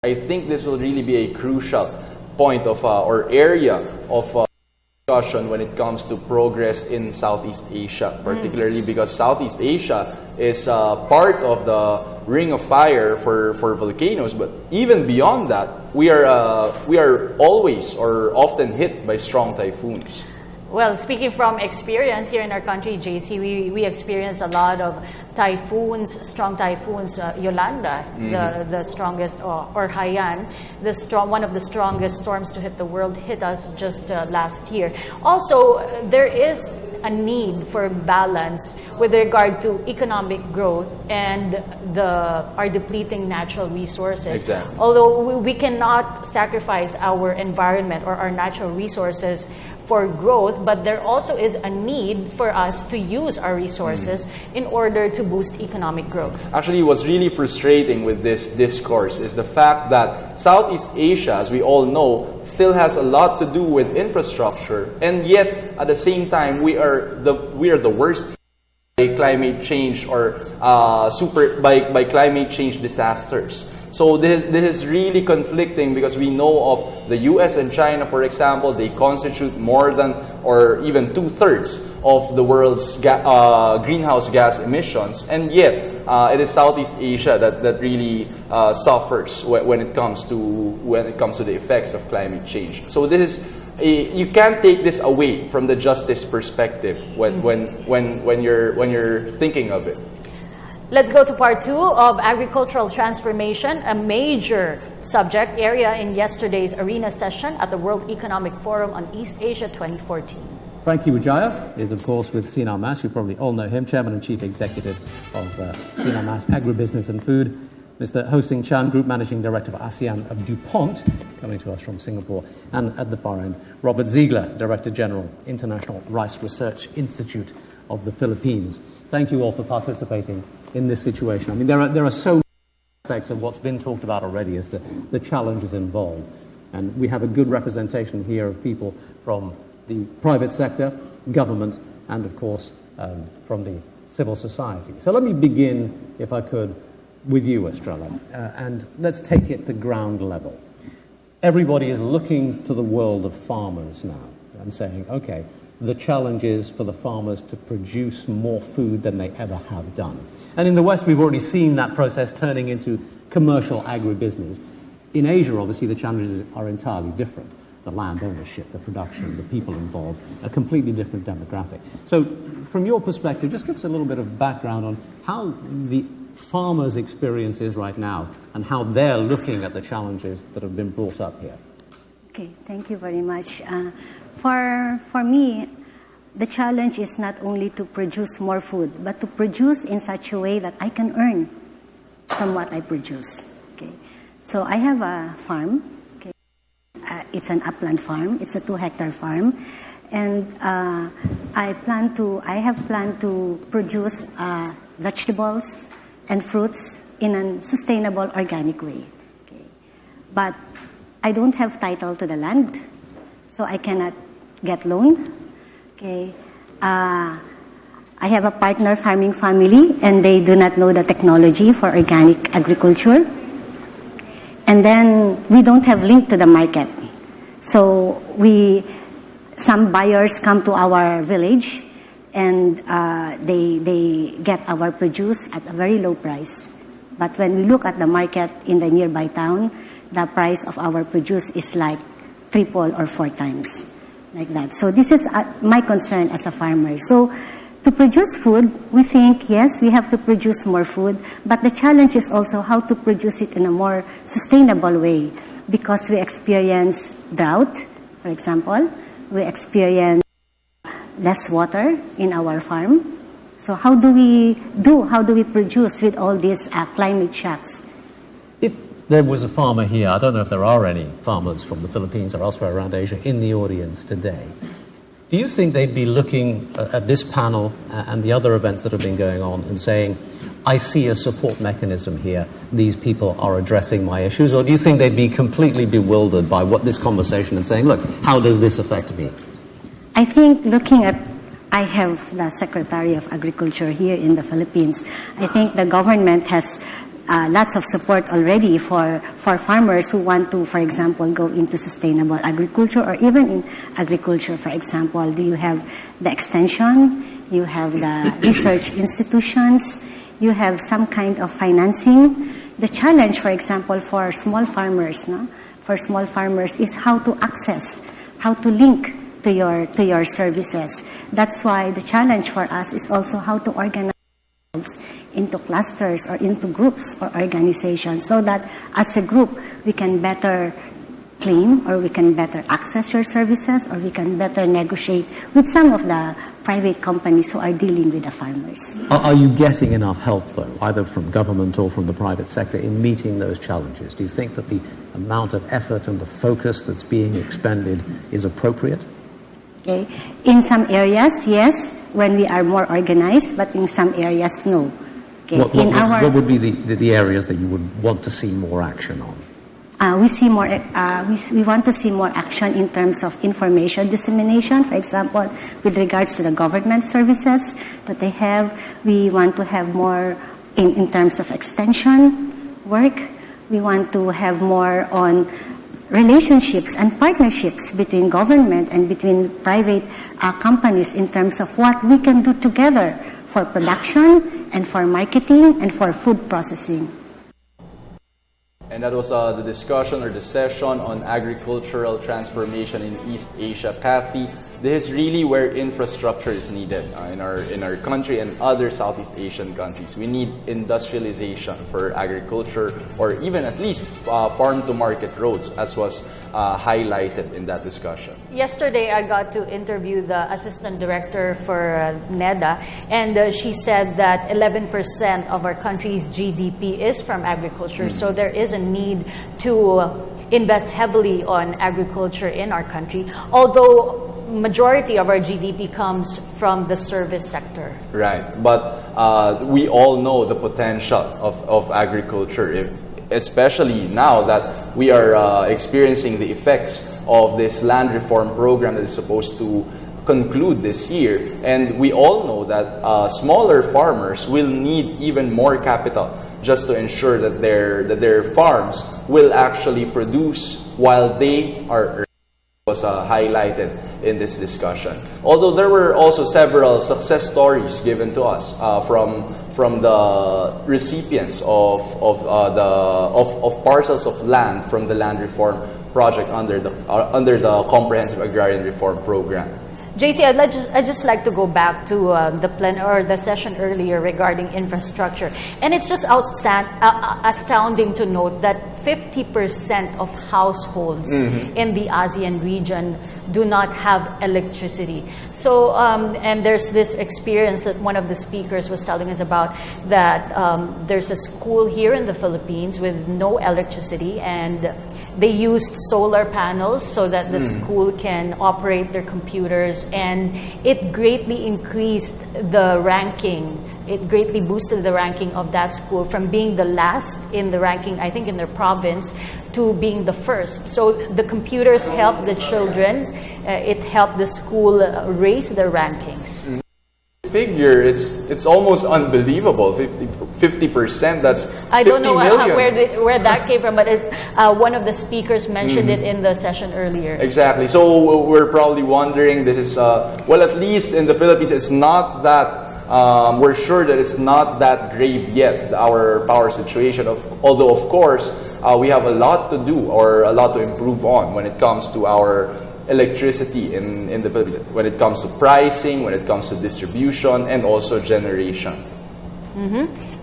I think this will really be a crucial point of or area of discussion when it comes to progress in Southeast Asia, particularly because Southeast Asia is part of the ring of fire for volcanoes. But even beyond that, we are always or often hit by strong typhoons. Well, speaking from experience here in our country, JC, we experience a lot of typhoons, strong typhoons. Yolanda, the strongest, or Haiyan, one of the strongest storms to hit the world, hit us just last year. Also, there is a need for balance with regard to economic growth and our depleting natural resources. Exactly. Although we cannot sacrifice our environment or our natural resources for growth, but there also is a need for us to use our resources in order to boost economic growth. Actually, what's really frustrating with this discourse is the fact that Southeast Asia, as we all know, still has a lot to do with infrastructure, and yet at the same time we are the worst by climate change or by climate change disasters. So this is really conflicting because we know of the US and China, for example, they constitute more than or even 2/3 of the world's greenhouse gas emissions, and yet it is Southeast Asia that really suffers when it comes to the effects of climate change. So this is you can't take this away from the justice perspective when you're thinking of it. Let's go to part 2 of agricultural transformation, a major subject area in yesterday's arena session at the World Economic Forum on East Asia 2014. Frank Wijaya is, of course, with Sinar Mas. You probably all know him, Chairman and Chief Executive of Sinar Mas Agribusiness and Food. Mr. Ho Sing Chan, Group Managing Director of ASEAN of DuPont, coming to us from Singapore. And at the far end, Robert Ziegler, Director General, International Rice Research Institute of the Philippines. Thank you all for participating in this situation. I mean, there are so many aspects of what's been talked about already as to the challenges involved. And we have a good representation here of people from the private sector, government, and of course, from the civil society. So let me begin, if I could, with you, Estrella, and let's take it to ground level. Everybody is looking to the world of farmers now and saying, okay, the challenge is for the farmers to produce more food than they ever have done. And in the West, we've already seen that process turning into commercial agribusiness. In Asia, obviously, the challenges are entirely different. The land ownership, the production, the people involved, a completely different demographic. So from your perspective, just give us a little bit of background on how the farmers' experience is right now and how they're looking at the challenges that have been brought up here. Okay, thank you very much. For me, the challenge is not only to produce more food, but to produce in such a way that I can earn from what I produce. Okay, so I have a farm. Okay, it's an upland farm. It's a 2-hectare farm, and I have planned to produce vegetables and fruits in a sustainable, organic way. Okay, but I don't have title to the land, so I cannot get loan. Okay, I have a partner farming family, and they do not know the technology for organic agriculture. And then we don't have link to the market. So some buyers come to our village, and they get our produce at a very low price. But when we look at the market in the nearby town, the price of our produce is like 3 or 4 times, like that. So this is my concern as a farmer. So to produce food, we think, yes, we have to produce more food, but the challenge is also how to produce it in a more sustainable way, because we experience drought, for example. We experience less water in our farm. So how do we produce with all these climate shocks? If there was a farmer here, I don't know if there are any farmers from the Philippines or elsewhere around Asia in the audience today, do you think they'd be looking at this panel and the other events that have been going on and saying, I see a support mechanism here, these people are addressing my issues? Or do you think they'd be completely bewildered by what this conversation and saying, look, how does this affect me? I think I have the Secretary of Agriculture here in the Philippines. I think the government has lots of support already for farmers who want to, for example, go into sustainable agriculture or even in agriculture, for example. Do you have the extension? You have the research institutions. You have some kind of financing. The challenge, for example, for small farmers, for small farmers is how to access, how to link to your services. That's why the challenge for us is also how to organize into clusters or into groups or organizations so that as a group we can better claim or we can better access your services or we can better negotiate with some of the private companies who are dealing with the farmers. Are you getting enough help, though, either from government or from the private sector in meeting those challenges? Do you think that the amount of effort and the focus that's being expended is appropriate? Okay. In some areas, yes, when we are more organized, but in some areas, no. Okay. What would be the areas that you would want to see more action on? We want to see more action in terms of information dissemination. For example, with regards to the government services that they have, we want to have more in terms of extension work. We want to have more on relationships and partnerships between government and between private companies in terms of what we can do together for production and for marketing and for food processing. And that was the discussion or the session on agricultural transformation in East Asia. Kathy, this is really where infrastructure is needed in our country and other Southeast Asian countries. We need industrialization for agriculture or even at least farm-to-market roads, as was highlighted in that discussion. Yesterday, I got to interview the assistant director for NEDA, and she said that 11% of our country's GDP is from agriculture. So there is a need to invest heavily on agriculture in our country, although majority of our GDP comes from the service sector. Right, but we all know the potential of agriculture, especially now that we are experiencing the effects of this land reform program that is supposed to conclude this year. And we all know that smaller farmers will need even more capital just to ensure that their farms will actually produce while they are was highlighted in this discussion. Although there were also several success stories given to us from the recipients of parcels of land from the land reform project under the Comprehensive Agrarian Reform Program. JC, I'd just like to go back to the session earlier regarding infrastructure, and it's just astounding to note that 50% of households in the ASEAN region do not have electricity. So, and there's this experience that one of the speakers was telling us about, that there's a school here in the Philippines with no electricity, and they used solar panels so that the school can operate their computers, and it greatly increased the ranking. It greatly boosted the ranking of that school from being the last in the ranking, I think, in their province, to being the first. So the computers helped the children. It helped the school raise their rankings. Figure, it's almost unbelievable. 50%, that's 50 I don't know million. where that came from, but one of the speakers mentioned it in the session earlier. Exactly. So we're probably wondering, this is well, at least in the Philippines, it's not that. We're sure that it's not that grave yet, our power situation. Although, of course, we have a lot to do or a lot to improve on when it comes to our electricity in the Philippines, when it comes to pricing, when it comes to distribution, and also generation.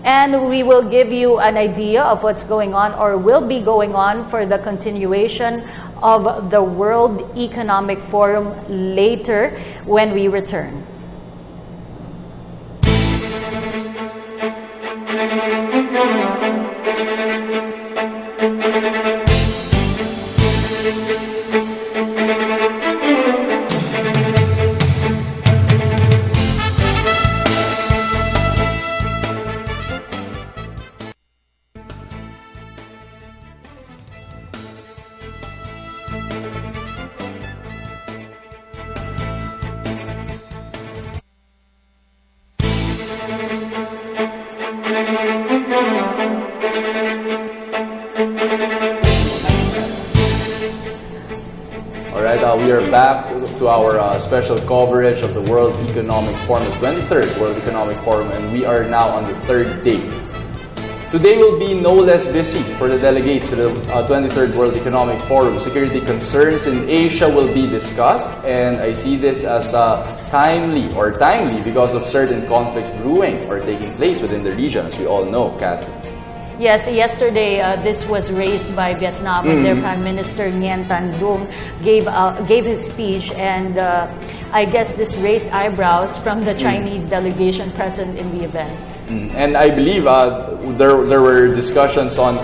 And we will give you an idea of what's going on or will be going on for the continuation of the World Economic Forum later when we return. right, we are back to our special coverage of the World Economic Forum, the 23rd World Economic Forum, and we are now on the third day. Today will be no less busy for the delegates to the 23rd World Economic Forum. Security concerns in Asia will be discussed, and I see this as timely because of certain conflicts brewing or taking place within the region, as we all know, Kat. Yes, yesterday this was raised by Vietnam, and their Prime Minister Nguyen Thanh Dung gave his speech, and I guess this raised eyebrows from the Chinese delegation present in the event. And I believe there were discussions on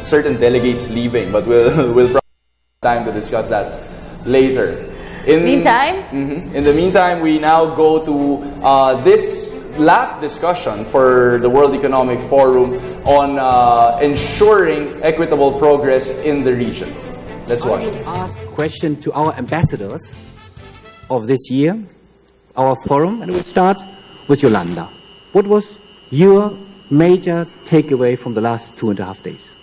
certain delegates leaving, but we'll probably have time to discuss that later. In the meantime, we now go to this last discussion for the World Economic Forum on ensuring equitable progress in the region. Let's watch. I would ask a question to our ambassadors of this year, our forum, and we'll start with Yolanda. What was your major takeaway from the last 2.5 days?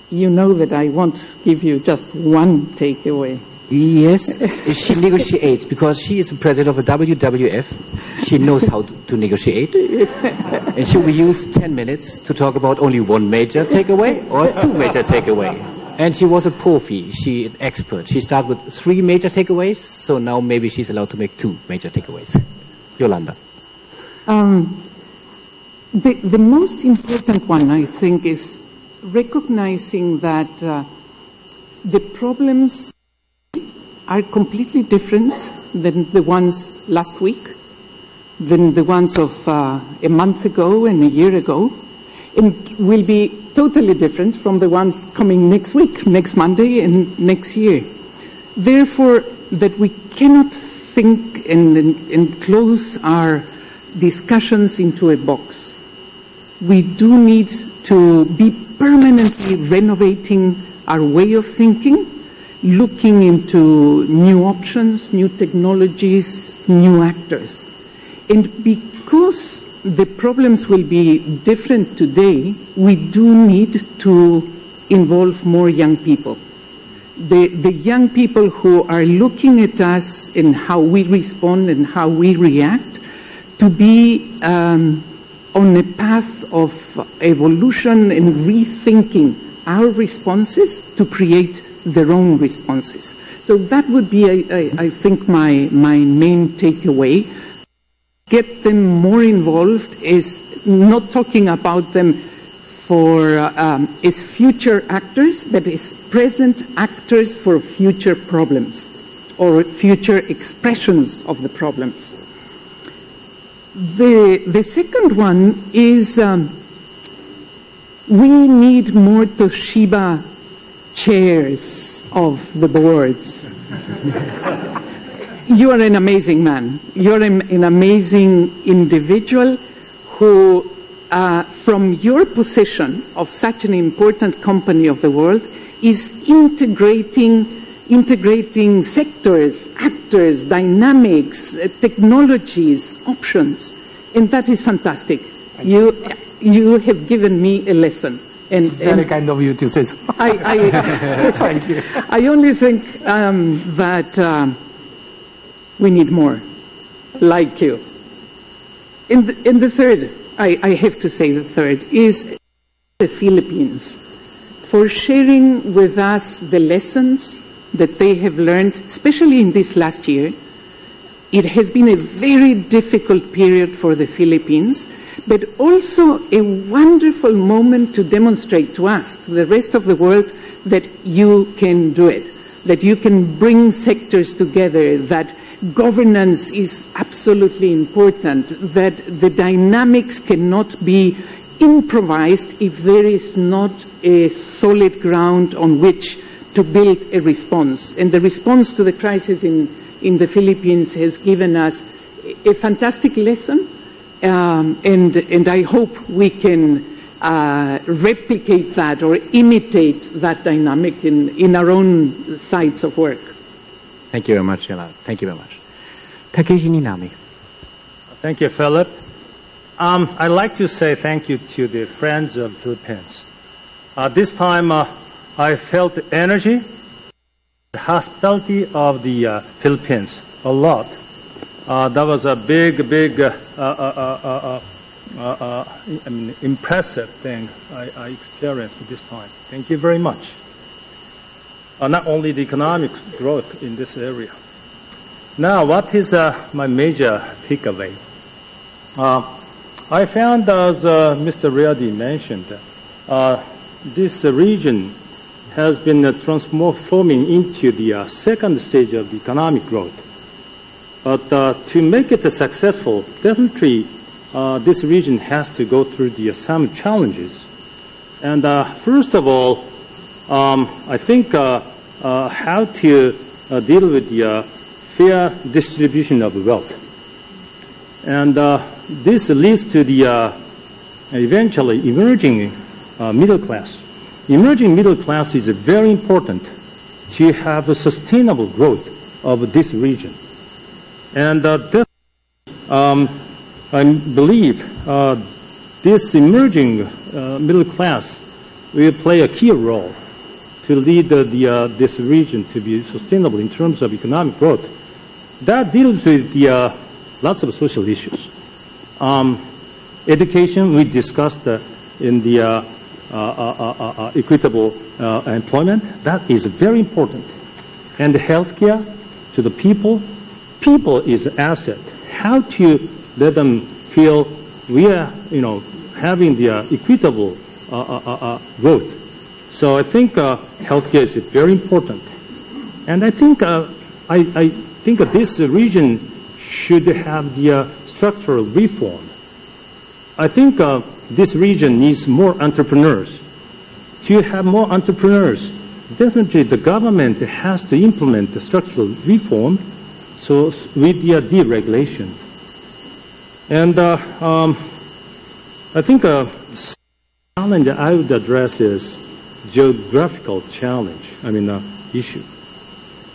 You know that I won't give you just one takeaway. Yes, she negotiates because she is the president of the WWF. She knows how to negotiate. And should we use 10 minutes to talk about only one major takeaway or two major takeaways? And she was a profi, she an expert. She started with 3 major takeaways, so now maybe she's allowed to make 2 major takeaways. Yolanda. The most important one, I think, is recognizing that the problems are completely different than the ones last week, than the ones of a month ago and a year ago, and will be totally different from the ones coming next week, next Monday, and next year. Therefore, that we cannot think and close our discussions into a box. We do need to be permanently renovating our way of thinking, looking into new options, new technologies, new actors. And because the problems will be different today, we do need to involve more young people. The young people who are looking at us and how we respond and how we react to be on a path of evolution and rethinking our responses to create their own responses. So that would be, I think, my main takeaway. Get them more involved is not talking about them as future actors, but as present actors for future problems or future expressions of the problems. The second one is we need more Toshiba chairs of the boards. You are an amazing man. You're an amazing individual who, from your position of such an important company of the world, is integrating sectors, actors, dynamics, technologies, options, and that is fantastic. You have given me a lesson. It's very kind of you to say so. Thank you. I only think that we need more like you. And the third, I have to say the third, is the Philippines, for sharing with us the lessons that they have learned, especially in this last year. It has been a very difficult period for the Philippines, but also a wonderful moment to demonstrate to us, to the rest of the world, that you can do it, that you can bring sectors together, that governance is absolutely important, that the dynamics cannot be improvised if there is not a solid ground on which to build a response. And the response to the crisis in the Philippines has given us a fantastic lesson, and I hope we can replicate that or imitate that dynamic in our own sites of work. Thank you very much, Yolanda. Thank you very much. Takeshi Ninami. Thank you, Philip. I'd like to say thank you to the Friends of Philippines This time I felt the energy, the hospitality of the Philippines a lot. That was a big, impressive thing I experienced this time. Thank you very much. Not only the economic growth in this area. Now, what is my major takeaway? I found, as Mr. Riadi mentioned, this region has been transforming into the second stage of the economic growth. But to make it successful, definitely this region has to go through some challenges. And first of all, I think how to deal with the fair distribution of wealth. And this leads to the eventually emerging middle class. Emerging middle class is very important to have a sustainable growth of this region. And I believe this emerging middle class will play a key role to lead this region to be sustainable in terms of economic growth. That deals with lots of social issues. Education, we discussed in the equitable employment. That is very important. And healthcare to the people. People is an asset. How to let them feel we are, having the equitable growth. So I think healthcare is very important. And I think I think this region should have the structural reform. I think this region needs more entrepreneurs. To have more entrepreneurs, definitely the government has to implement the structural reform, so with the deregulation. And I think a challenge I would address is geographical challenge, issue.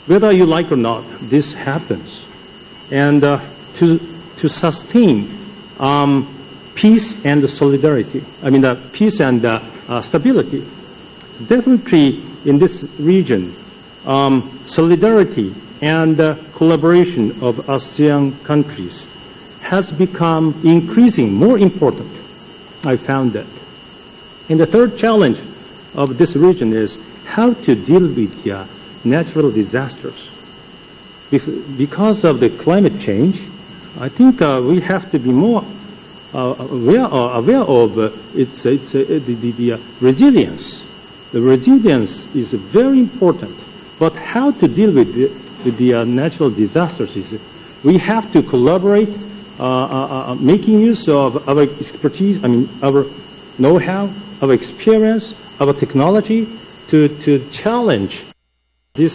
Whether you like or not, this happens. And to sustain peace and solidarity, peace and stability, definitely in this region, solidarity and collaboration of ASEAN countries has become increasing more important. I found that. And the third challenge of this region is how to deal with natural disasters. Because of the climate change, I think we have to be more aware of the resilience. The resilience is very important. But how to deal with the natural disasters is we have to collaborate, making use of our expertise, our know-how, our experience, our technology to challenge the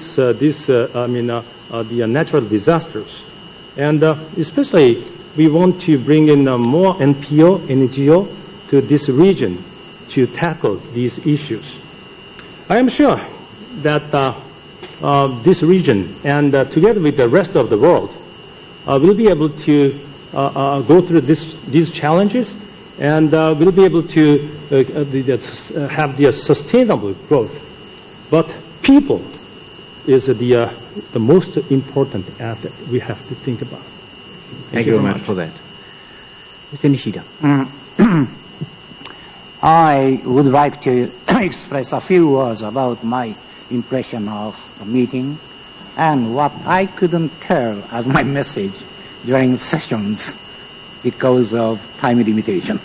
natural disasters. And especially we want to bring in more NGO to this region to tackle these issues. I am sure that this region and together with the rest of the world will be able to go through these challenges and will be able to have the sustainable growth. But people is the most important asset we have to think about. Thank you very much for that. Mr. Nishida. I would like to express a few words about my impression of the meeting and what I couldn't tell as my message during sessions because of time limitation.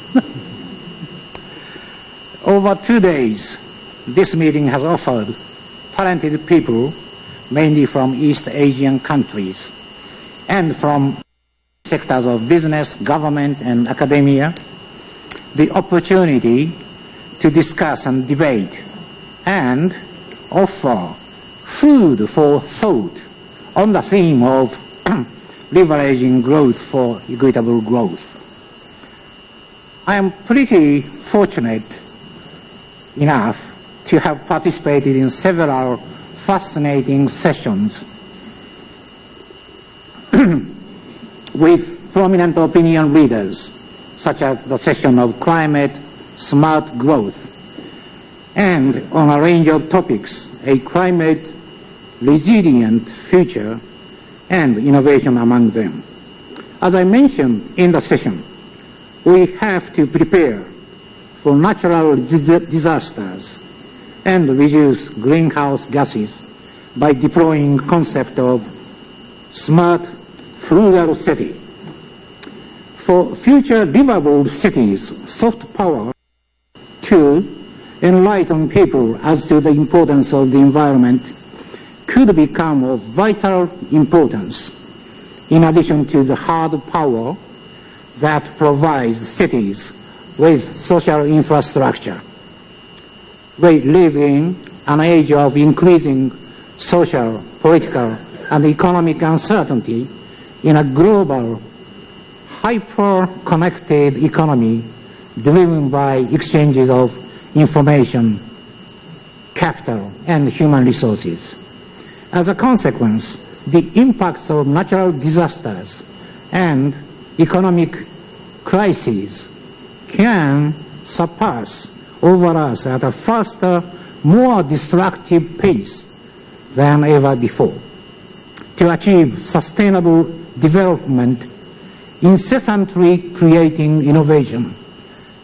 Over 2 days, this meeting has offered talented people, mainly from East Asian countries and from sectors of business, government, and academia, the opportunity to discuss and debate and offer food for thought on the theme of leveraging growth for equitable growth. I am pretty fortunate enough to have participated in several fascinating sessions with prominent opinion leaders, such as the session of climate smart growth, and on a range of topics, a climate resilient future and innovation among them. As I mentioned in the session, we have to prepare for natural disasters and reduce greenhouse gases by deploying concept of smart, frugal city. For future livable cities, soft power to enlighten people as to the importance of the environment could become of vital importance, in addition to the hard power that provides cities with social infrastructure. We live in an age of increasing social, political, and economic uncertainty in a global, hyper-connected economy driven by exchanges of information, capital, and human resources. As a consequence, the impacts of natural disasters and economic crises can surpass over us at a faster, more destructive pace than ever before. To achieve sustainable development, incessantly creating innovation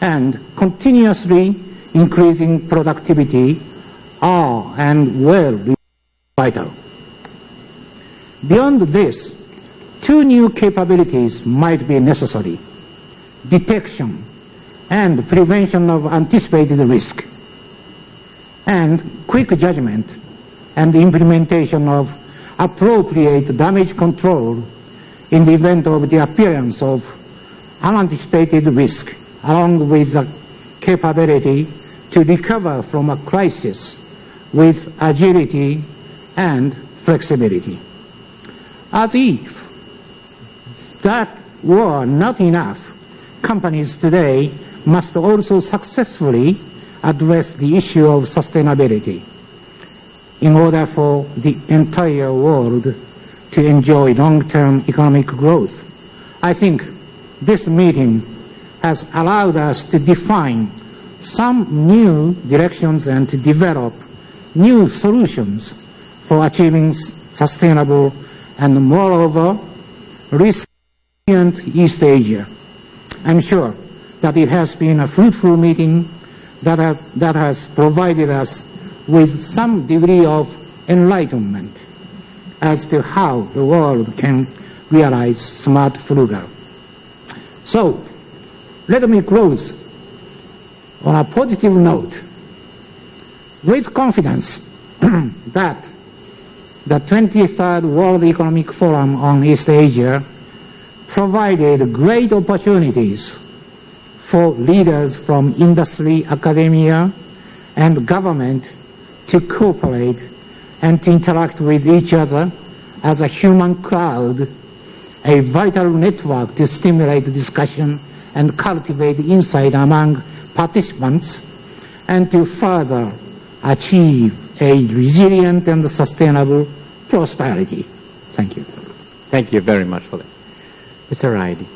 and continuously increasing productivity are and will be vital. Beyond this, two new capabilities might be necessary: detection and prevention of anticipated risk, and quick judgment and implementation of appropriate damage control in the event of the appearance of unanticipated risk, along with the capability to recover from a crisis with agility and flexibility. As if that were not enough, companies today must also successfully address the issue of sustainability in order for the entire world to enjoy long-term economic growth. I think this meeting has allowed us to define some new directions and to develop new solutions for achieving sustainable and, moreover, resilient East Asia. I'm sure that it has been a fruitful meeting that has provided us with some degree of enlightenment as to how the world can realize smart frugal. So, let me close on a positive note with confidence that the 23rd World Economic Forum on East Asia provided great opportunities for leaders from industry, academia, and government to cooperate and to interact with each other as a human crowd, a vital network to stimulate discussion and cultivate insight among participants, and to further achieve a resilient and sustainable prosperity. Thank you. Thank you very much for that. Mr. Riley.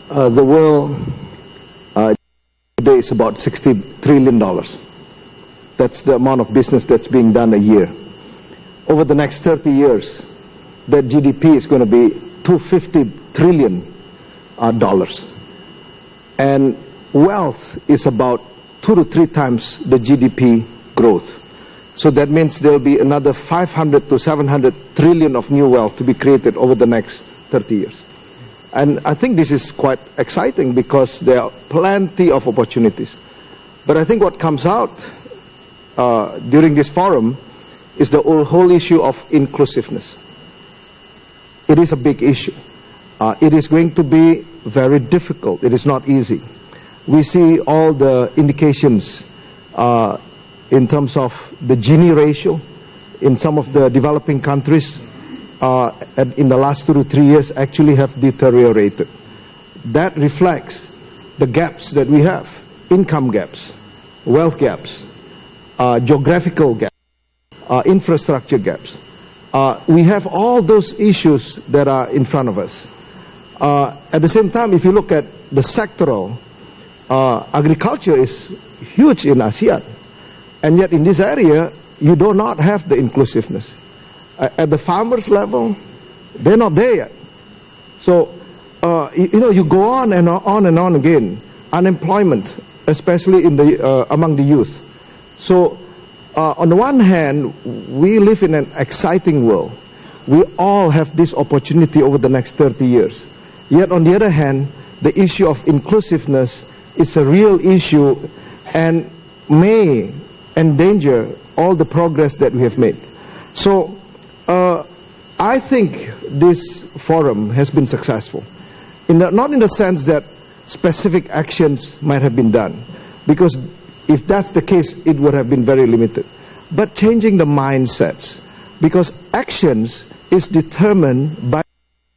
The world today is about $60 trillion. That's the amount of business that's being done a year. Over the next 30 years, that GDP is going to be $250 trillion. And wealth is about 2 to 3 times the GDP growth. So that means there will be another 500 to 700 trillion of new wealth to be created over the next 30 years. And I think this is quite exciting because there are plenty of opportunities. But I think what comes out during this forum is the whole issue of inclusiveness. It is a big issue. It is going to be very difficult. It is not easy. We see all the indications in terms of the Gini ratio in some of the developing countries in the last 2 to 3 years actually have deteriorated. That reflects the gaps that we have: income gaps, wealth gaps, geographical gaps, infrastructure gaps. We have all those issues that are in front of us. At the same time, if you look at the sectoral agriculture is huge in ASEAN. And yet in this area, you do not have the inclusiveness. At the farmers level, they're not there yet. So, you go on and on and on again. Unemployment, especially in the, among the youth. So, on the one hand, we live in an exciting world. We all have this opportunity over the next 30 years. Yet on the other hand, the issue of inclusiveness is a real issue and may endanger all the progress that we have made. So, I think this forum has been successful. Not in the sense that specific actions might have been done, because if that's the case, it would have been very limited. But changing the mindsets, because actions is determined by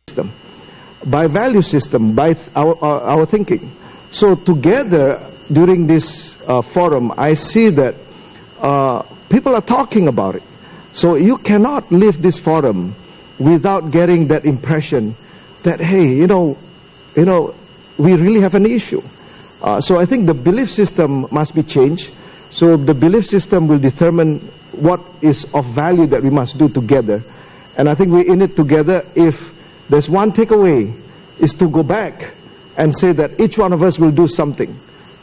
system, by value system, by our thinking. So together, during this forum, I see that people are talking about it. So you cannot leave this forum without getting that impression that, hey, we really have an issue. So I think the belief system must be changed. So the belief system will determine what is of value that we must do together. And I think we're in it together. If there's one takeaway, is to go back and say that each one of us will do something.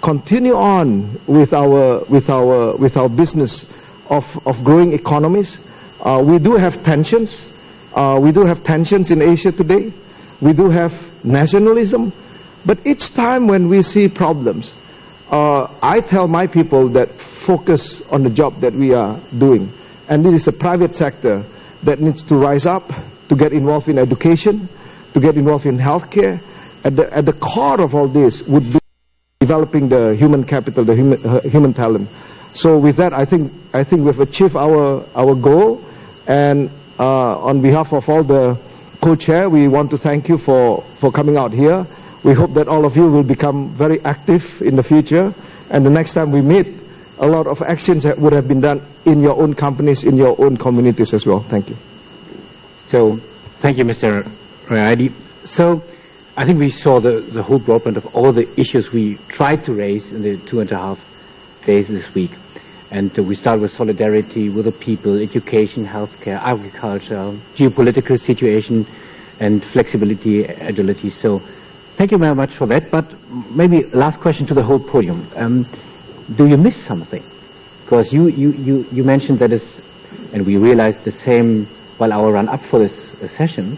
Continue on with our business of growing economies. We do have tensions. We do have tensions in Asia today. We do have nationalism. But each time when we see problems, I tell my people that focus on the job that we are doing. And it is the private sector that needs to rise up, to get involved in education, to get involved in healthcare. At the core of all this would be developing the human capital, the human talent. So with that, I think we've achieved our goal. And on behalf of all the co-chair, we want to thank you for coming out here. We hope that all of you will become very active in the future. And the next time we meet, a lot of actions would have been done in your own companies, in your own communities as well. Thank you. So, thank you, Mr. Rayadi. So, I think we saw the whole broadband of all the issues we tried to raise in the 2.5 days this week. And we start with solidarity with the people, education, healthcare, agriculture, geopolitical situation, and flexibility, agility. So, thank you very much for that. But maybe last question to the whole podium. Do you miss something? Because you mentioned that and we realized the same while our run-up for this session,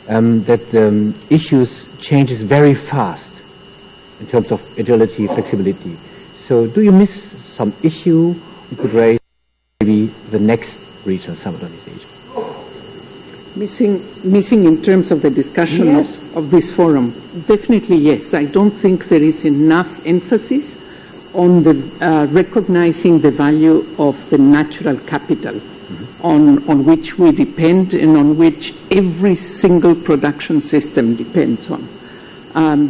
that issues changes very fast in terms of agility, flexibility. So do you miss some issue we could raise maybe the next regional summit on East Asia? Missing in terms of the discussion of this forum? Definitely yes. I don't think there is enough emphasis on the recognizing the value of the natural capital on which we depend and on which every single production system depends on.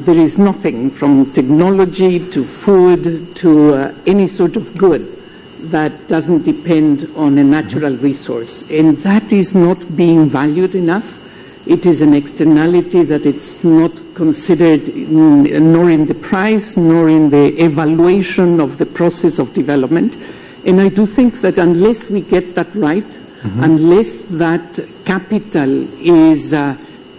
There is nothing from technology to food to any sort of good that doesn't depend on a natural resource. And that is not being valued enough. It is an externality that it's not considered nor in the price nor in the evaluation of the process of development. And I do think that unless we get that right, unless that capital is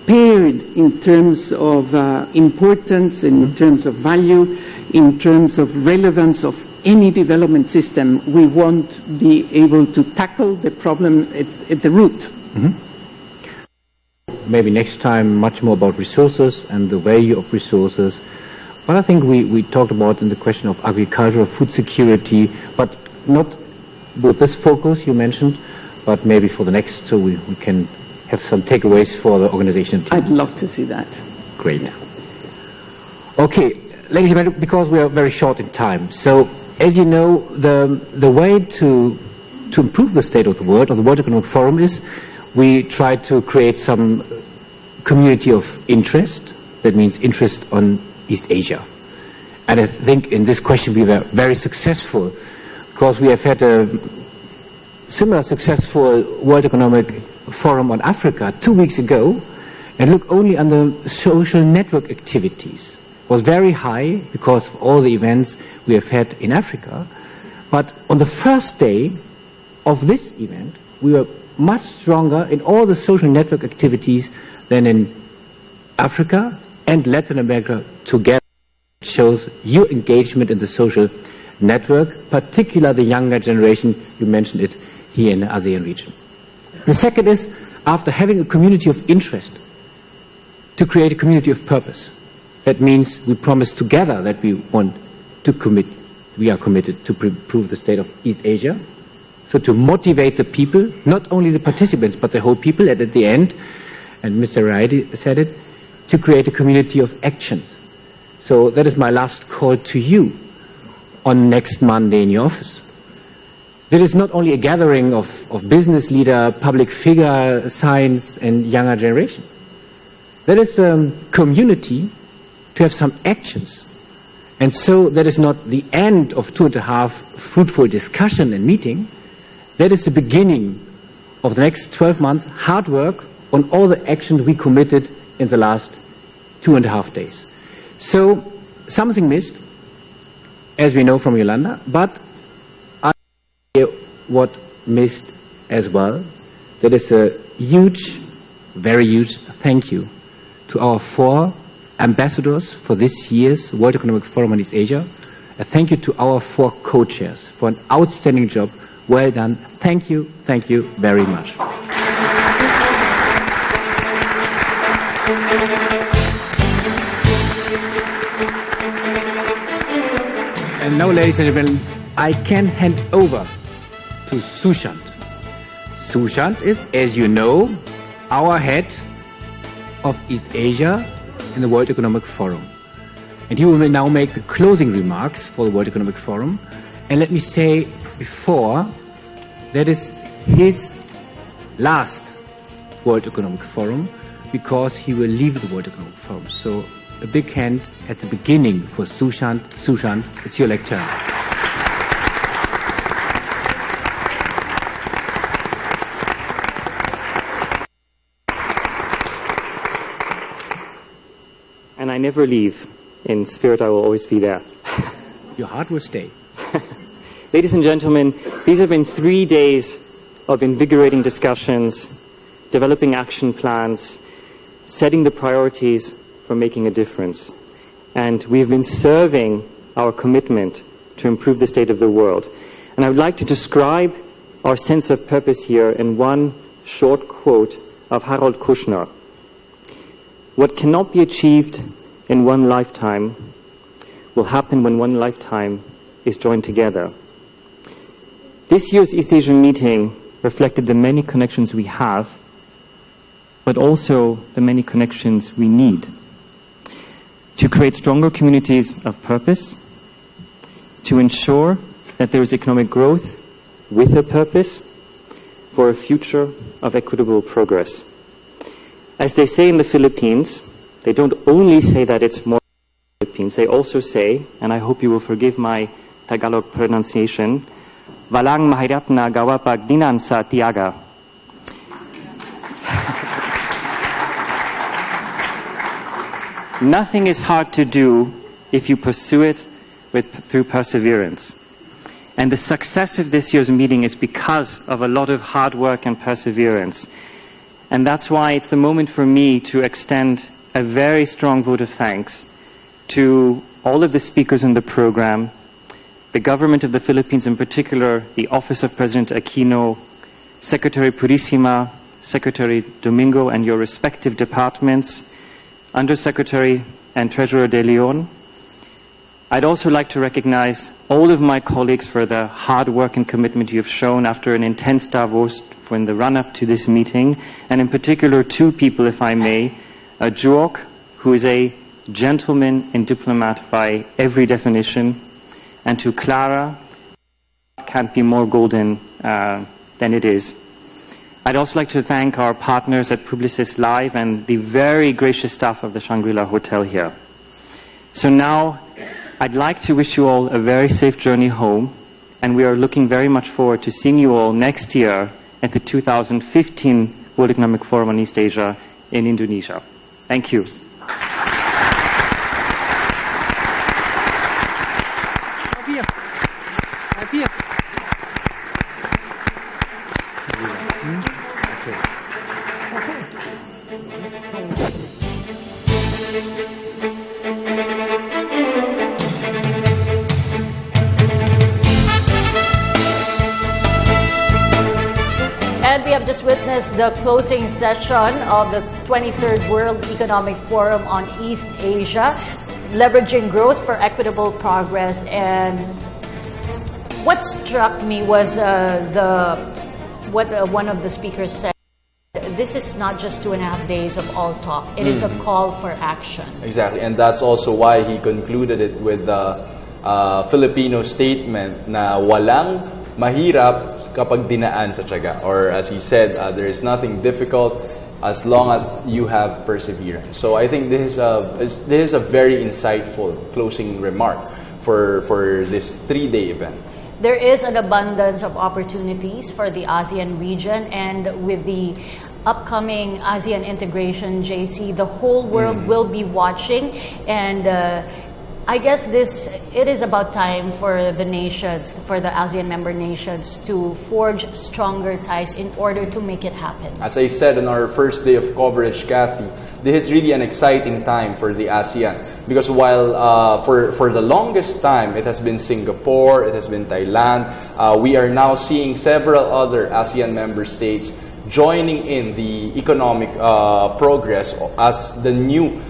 paired in terms of importance, in terms of value, in terms of relevance of any development system, we won't be able to tackle the problem at the root. Maybe next time much more about resources and the value of resources. But I think we talked about in the question of agriculture, food security, but not with this focus you mentioned, but maybe for the next, so we can have some takeaways for the organization. I'd love to see that. Great. Okay, ladies and gentlemen, because we are very short in time, so as you know, the way to improve the state of the World Economic Forum is we try to create some community of interest. That means interest on East Asia. And I think in this question we were very successful because we have had a similar successful World Economic Forum on Africa 2 weeks ago, and look only on the social network activities was very high because of all the events we have had in Africa. But on the first day of this event, we were much stronger in all the social network activities than in Africa and Latin America together. It shows your engagement in the social network, particularly the younger generation. You mentioned it here in the ASEAN region. The second is, after having a community of interest, to create a community of purpose. That means we promise together that we want to commit, we are committed to improve the state of East Asia. So to motivate the people, not only the participants, but the whole people, and at the end, and Mr. Raidi said it, to create a community of actions. So that is my last call to you on next Monday in your office. That is not only a gathering of business leader, public figure, science, and younger generation. That is a community to have some actions. And so that is not the end of 2.5 fruitful discussion and meeting. That is the beginning of the next 12 months hard work on all the actions we committed in the last 2.5 days. So something missed, as we know from Yolanda, but I hear what missed as well. That is a huge, very huge thank you to our 4 ambassadors for this year's World Economic Forum on East Asia. A thank you to our 4 co-chairs for an outstanding job. Well done. Thank you very much. And now, ladies and gentlemen, I can hand over to Sushant. Sushant is, as you know, our head of East Asia in the World Economic Forum. And he will now make the closing remarks for the World Economic Forum. And let me say before, that is his last World Economic Forum, because he will leave the World Economic Forum. So a big hand at the beginning for Sushant. Sushant, it's your lecture. And I never leave. In spirit, I will always be there. Your heart will stay. Ladies and gentlemen, these have been 3 days of invigorating discussions, developing action plans, setting the priorities for making a difference. And we have been serving our commitment to improve the state of the world. And I would like to describe our sense of purpose here in one short quote of Harold Kushner. What cannot be achieved in one lifetime will happen when one lifetime is joined together. This year's East Asian meeting reflected the many connections we have, but also the many connections we need to create stronger communities of purpose, to ensure that there is economic growth with a purpose for a future of equitable progress. As they say in the Philippines, they don't only say that it's more Philippines, they also say, and I hope you will forgive my Tagalog pronunciation, walang mahirap na gawa pag dinan sa tiyaga. Nothing is hard to do if you pursue it through perseverance. And the success of this year's meeting is because of a lot of hard work and perseverance. And that's why it's the moment for me to extend a very strong vote of thanks to all of the speakers in the program, the government of the Philippines in particular, the Office of President Aquino, Secretary Purisima, Secretary Domingo, and your respective departments, Undersecretary and Treasurer De Leon. I'd also like to recognize all of my colleagues for the hard work and commitment you've shown after an intense Davos in the run-up to this meeting, and in particular 2 people, if I may, Juok, who is a gentleman and diplomat by every definition, and to Clara, can't be more golden than it is. I'd also like to thank our partners at Publicis Live and the very gracious staff of the Shangri-La Hotel here. So now, I'd like to wish you all a very safe journey home, and we are looking very much forward to seeing you all next year at the 2015 World Economic Forum on East Asia in Indonesia. Thank you. here. Right here. And we have just witnessed the closing session of the 23rd World Economic Forum on East Asia, leveraging growth for equitable progress. And what struck me was what one of the speakers said. This is not just 2.5 days of all talk. It is a call for action. Exactly, and that's also why he concluded it with the Filipino statement na walang mahirap kapag dinaan sa tiyaga. Or as he said, there is nothing difficult as long as you have perseverance. So I think this is a very insightful closing remark for this 3-day event. There is an abundance of opportunities for the ASEAN region, and with the upcoming ASEAN integration, JC, the whole world will be watching, and I guess it is about time for the nations, for the ASEAN member nations, to forge stronger ties in order to make it happen. As I said on our first day of coverage, Kathy, this is really an exciting time for the ASEAN. Because while for the longest time it has been Singapore, it has been Thailand, we are now seeing several other ASEAN member states joining in the economic progress as the new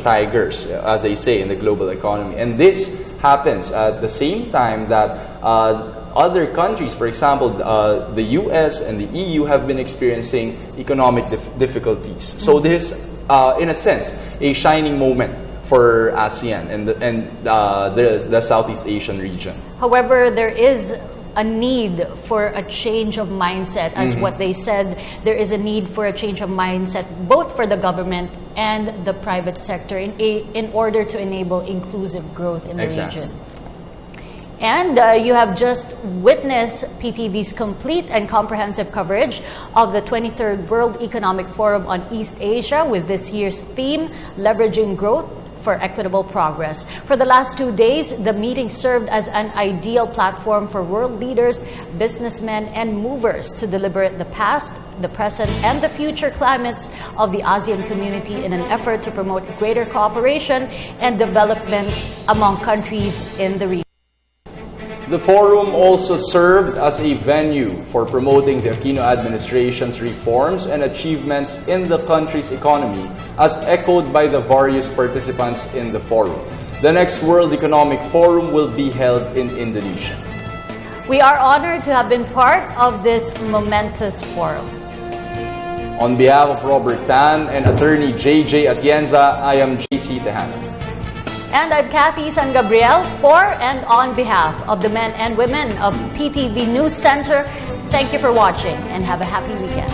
tigers, as they say, in the global economy. And this happens at the same time that other countries, for example, the US and the EU, have been experiencing economic difficulties. So this, in a sense, a shining moment for ASEAN and the Southeast Asian region. However, there is a need for a change of mindset, as what they said. There is a need for a change of mindset, both for the government and the private sector, in order to enable inclusive growth in the region. And you have just witnessed PTV's complete and comprehensive coverage of the 23rd World Economic Forum on East Asia, with this year's theme, Leveraging Growth for Equitable Progress. For the last 2 days, the meeting served as an ideal platform for world leaders, businessmen, and movers to deliberate the past, the present, and the future climates of the ASEAN community in an effort to promote greater cooperation and development among countries in the region. The forum also served as a venue for promoting the Aquino administration's reforms and achievements in the country's economy, as echoed by the various participants in the forum. The next World Economic Forum will be held in Indonesia. We are honored to have been part of this momentous forum. On behalf of Robert Tan and attorney JJ Atienza, I am JC Tejano. And I'm Kathy San Gabriel, for and on behalf of the men and women of PTV News Center. Thank you for watching and have a happy weekend.